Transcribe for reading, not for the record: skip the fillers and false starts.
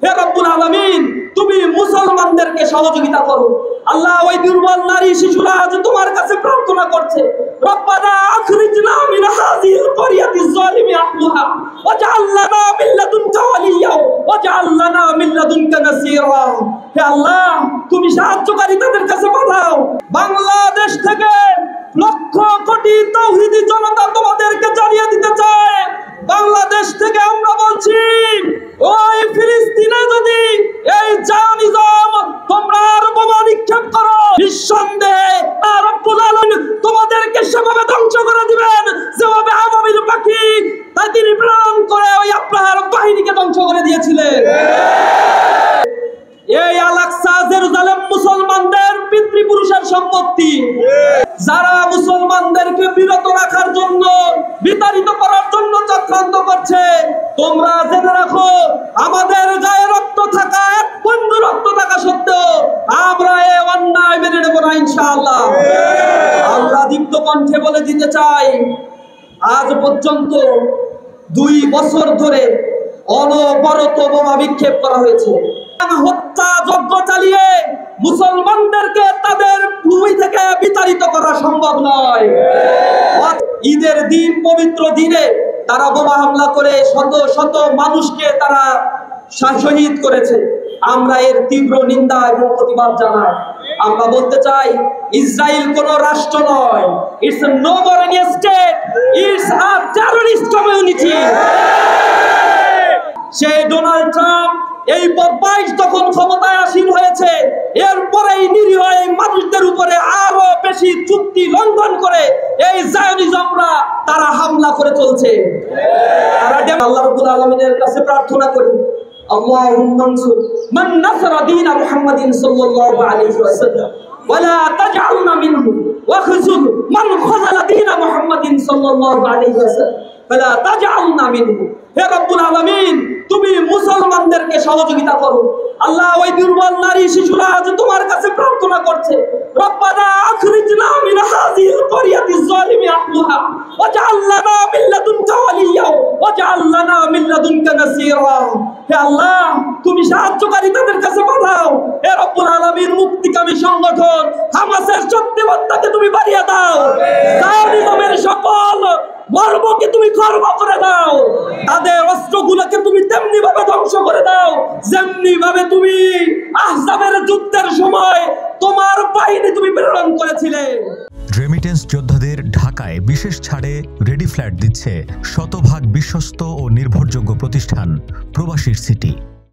হে রব্বুল আলামিন তুমি মুসলমানদেরকে সহযোগিতা করো। আল্লাহ ওই দুর্বল নারী শিশুরা আজ তোমার কাছে প্রার্থনা করছে, রব্বানা আখরিজনা মিন হাযিহিল ক্বরিয়াতি যালিমি আহলুহা ওয়াজআল লানা মিন লাদুনকা ওয়ালিয়্যা ওয়াজআল লানা মিন লাদুনকা নাসীরা। হে আল্লাহ তুমি সাহায্যকারী তাদের কাছে পাঠাও। বাংলাদেশ থেকে লক্ষ কোটি তাওহীদি জনতা তোমাদেরকে জানিয়ে দিতে চায়, বাংলাদেশ থেকে আমরা বলছি ওই ফিলিস্তিনে যদি এই জায়নিজম তোমরা আর বোমা নিক্ষেপ করো, নিঃসন্দেহে রব্বুল আলামিন তোমাদেরকে সেভাবে ধ্বংস করে দিবেন যেভাবে আবাবিল পাখি তাই তিনি প্রেরণ করে ওই আব্রাহার বাহিনীকে ধ্বংস করে দিয়েছিলেন। এই আল-আকসা জেরুজালেম মুসলমানদের পিতৃপুরুষের সম্পত্তি। যারা মুসলমানদেরকে বিরত রাখার জন্য, বিতাড়িত করার জন্য চক্রান্ত করছে, তোমরা জেনে রাখো আমাদের গায়ে রক্ত থাকা, এক বন্ধু রক্ত থাকা সত্ত্বেও আমরা এই অন্যায় মেনে নেব না ইনশাআল্লাহ। আমরা দীপ্ত কণ্ঠে বলে দিতে চাই, আজ পর্যন্ত 2 বছর ধরে অনবরত বোমা বিক্ষেপ করা হয়েছে। হত্যা যজ্ঞ চালিয়ে মুসলমানদেরকে তাদের ভূমি থেকে বিতাড়িত করা সম্ভব নয়। ঈদের দিন, পবিত্র দিনে তারা বোমা হামলা করে শত শত মানুষকে তারা শহীদ করেছে। আমরা এর তীব্র নিন্দা এবং প্রতিবাদ জানাই। আমরা বলতে চাই, ইসরায়েল কোন রাষ্ট্র নয়, it's a sovereign state, it's a terrorist community। সেই ডোনাল্ড ট্রাম্প এই 22 তখন ক্ষমতায় আসীন হয়েছে, এরপরেই নিরীহ এই মানুষদের উপরে আরো বেশি চুক্তি লঙ্ঘন করে এই জায়নিজমরা তারা হামলা করে চলছে। আল্লাহ রাব্বুল আলামিনের কাছে প্রার্থনা করি, আল্লাহুম্মা আনসুর মান নাসরা দীন মুহাম্মাদিন সাল্লাল্লাহু আলাইহি ওয়াসাল্লাম ওয়া লা তাজআলনা মিনহু ওয়া খুযুল মান খাযালা দীন মুহাম্মাদিন সাল্লাল্লাহু আলাইহি ওয়াসাল্লাম ওয়া লা তাজআলনা মিনহু। হে রব্বুল আলামিন তুমি মুসলমানদেরকে সহযোগিতা করো। আল্লাহ ওই দুর্বল নারী শিশুরা আজ তোমার কাছে প্রার্থনা করছে, রব্বানা আখরিজনা মিন হাযিহিল ক্বরিয়াতি যালিমি আহলুহা ওয়াজআল লানা মিন লাদুনকা ওয়ালিয়্যা ওয়াজআল লানা মিন লাদুনকা নাসীরা। হে আল্লাহ তুমি সাহায্যকারী তাদের কাছে পাঠাও। হে রব্বুল আলামিন মুক্তিকামী সংগঠন হামাসের শক্তিমত্তাকে তুমি বাড়িয়ে দাও, জায়নিজমের সকল বর্বকে তুমি খর্ব করে দাও, তাদের অস্ত্রগুলোকে তুমি তেমনি ভাবে ধ্বংস করে দাও যেমনি ভাবে তুমি আহজাবের যুদ্ধের সময় তোমার বাহিনী তুমি প্রেরণ করেছিলে। রেমিটেন্স যোদ্ধাদের ঢাকায় বিশেষ ছাড়ে রেডি ফ্ল্যাট দিচ্ছে শতভাগ বিশ্বস্ত ও নির্ভরযোগ্য প্রতিষ্ঠান প্রবাসীর সিটি।